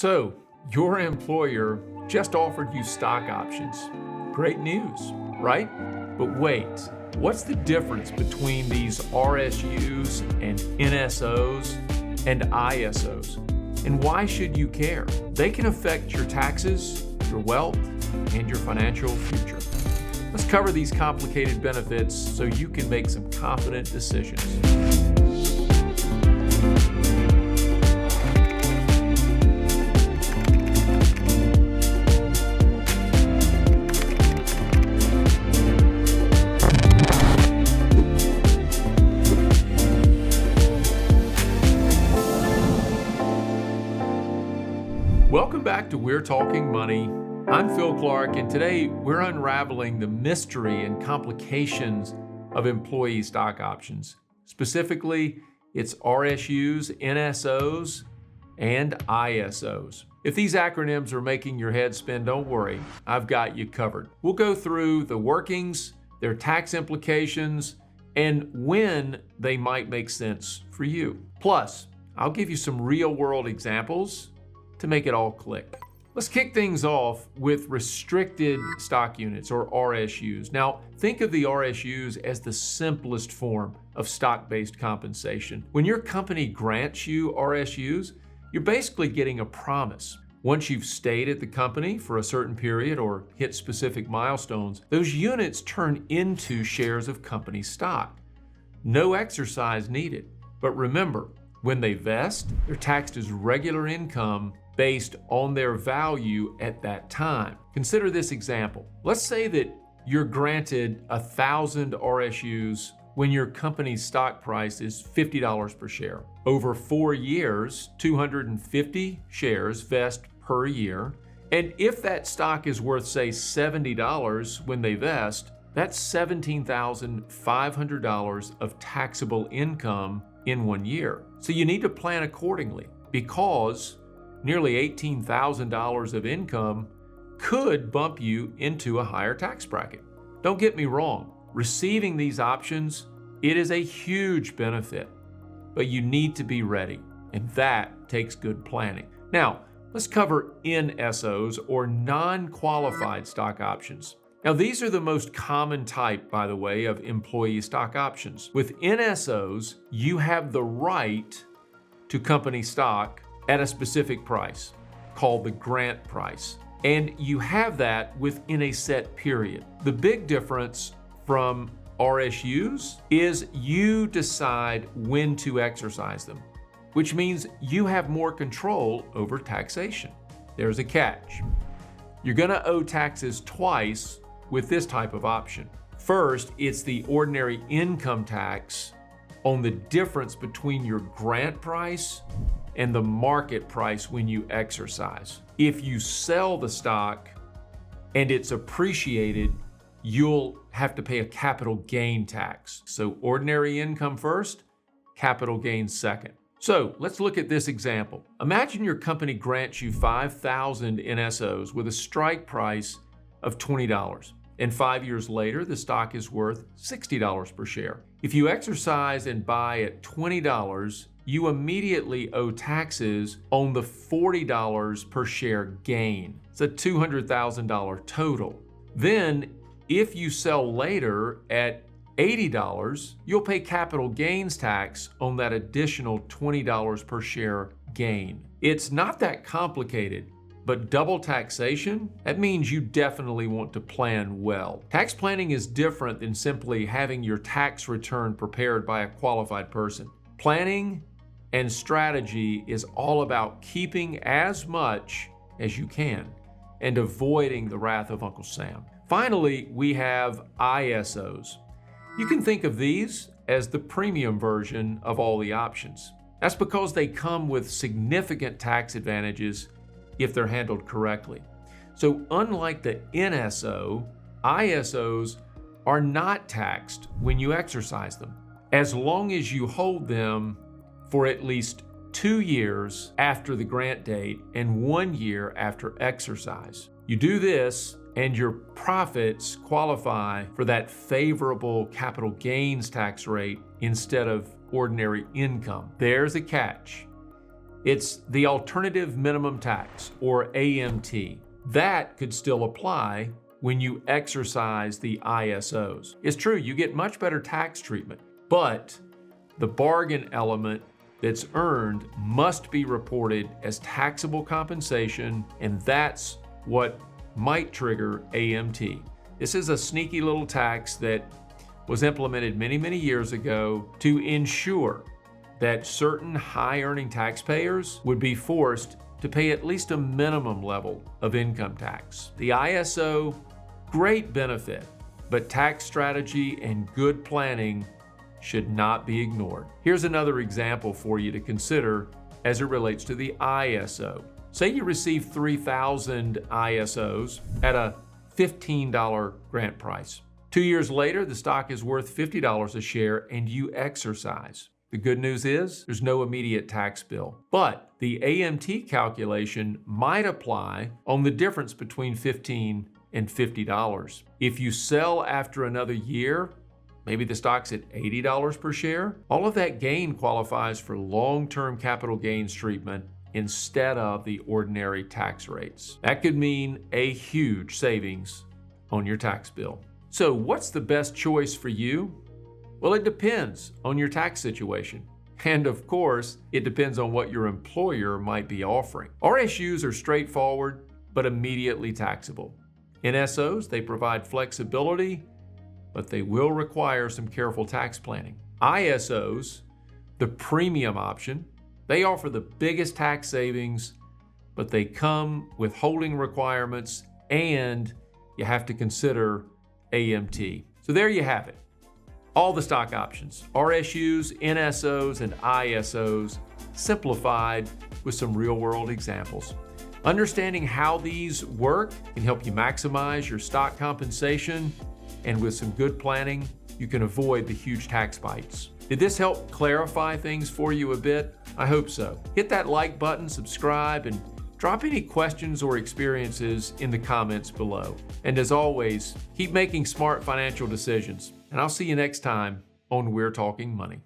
So, your employer just offered you stock options. Great news, right? But wait, what's the difference between these RSUs and NSOs and ISOs? And why should you care? They can affect your taxes, your wealth, and your financial future. Let's cover these complicated benefits so you can make some confident decisions. Welcome back to We're Talking Money. I'm Phil Clark, and today we're unraveling the mystery and complications of employee stock options. Specifically, it's RSUs, NSOs, and ISOs. If these acronyms are making your head spin, don't worry, I've got you covered. We'll go through the workings, their tax implications, and when they might make sense for you. Plus, I'll give you some real-world examples to make it all click. Let's kick things off with restricted stock units, or RSUs. Now, think of the RSUs as the simplest form of stock-based compensation. When your company grants you RSUs, you're basically getting a promise. Once you've stayed at the company for a certain period or hit specific milestones, those units turn into shares of company stock. No exercise needed. But remember, when they vest, they're taxed as regular income based on their value at that time. Consider this example. Let's say that you're granted 1,000 RSUs when your company's stock price is $50 per share. Over 4 years, 250 shares vest per year. And if that stock is worth, say, $70 when they vest, that's $17,500 of taxable income in 1 year. So you need to plan accordingly, because nearly $18,000 of income could bump you into a higher tax bracket. Don't get me wrong, receiving these options, it is a huge benefit, but you need to be ready, and that takes good planning. Now, let's cover NSOs, or non-qualified stock options. Now, these are the most common type, by the way, of employee stock options. With NSOs, you have the right to company stock at a specific price, called the grant price. And you have that within a set period. The big difference from RSUs is you decide when to exercise them, which means you have more control over taxation. There's a catch. You're gonna owe taxes twice with this type of option. First, it's the ordinary income tax on the difference between your grant price and the market price when you exercise. If you sell the stock and it's appreciated, you'll have to pay a capital gain tax. So ordinary income first, capital gain second. So let's look at this example. Imagine your company grants you 5,000 NSOs with a strike price of $20. And 5 years later, the stock is worth $60 per share. If you exercise and buy at $20, you immediately owe taxes on the $40 per share gain. It's a $200,000 total. Then, if you sell later at $80, you'll pay capital gains tax on that additional $20 per share gain. It's not that complicated, but double taxation, that means you definitely want to plan well. Tax planning is different than simply having your tax return prepared by a qualified person. Planning and strategy is all about keeping as much as you can and avoiding the wrath of Uncle Sam. Finally, we have ISOs. You can think of these as the premium version of all the options. That's because they come with significant tax advantages if they're handled correctly. So unlike the NSO, ISOs are not taxed when you exercise them, as long as you hold them for at least 2 years after the grant date and 1 year after exercise. You do this and your profits qualify for that favorable capital gains tax rate instead of ordinary income. There's a catch. It's the alternative minimum tax, or AMT. That could still apply when you exercise the ISOs. It's true, you get much better tax treatment, but the bargain element that's earned must be reported as taxable compensation, and that's what might trigger AMT. This is a sneaky little tax that was implemented many, many years ago to ensure that certain high-earning taxpayers would be forced to pay at least a minimum level of income tax. The ISO, great benefit, but tax strategy and good planning should not be ignored. Here's another example for you to consider as it relates to the ISO. Say you receive 3,000 ISOs at a $15 grant price. 2 years later, the stock is worth $50 a share and you exercise. The good news is there's no immediate tax bill, but the AMT calculation might apply on the difference between $15 and $50. If you sell after another year, maybe the stock's at $80 per share, all of that gain qualifies for long-term capital gains treatment instead of the ordinary tax rates. That could mean a huge savings on your tax bill. So what's the best choice for you? Well, it depends on your tax situation. And of course, it depends on what your employer might be offering. RSUs are straightforward, but immediately taxable. NSOs, they provide flexibility, but they will require some careful tax planning. ISOs, the premium option, they offer the biggest tax savings, but they come with holding requirements and you have to consider AMT. So there you have it. All the stock options, RSUs, NSOs, and ISOs, simplified with some real-world examples. Understanding how these work can help you maximize your stock compensation, and with some good planning, you can avoid the huge tax bites. Did this help clarify things for you a bit? I hope so. Hit that like button, subscribe, and drop any questions or experiences in the comments below. And as always, keep making smart financial decisions. And I'll see you next time on We're Talking Money.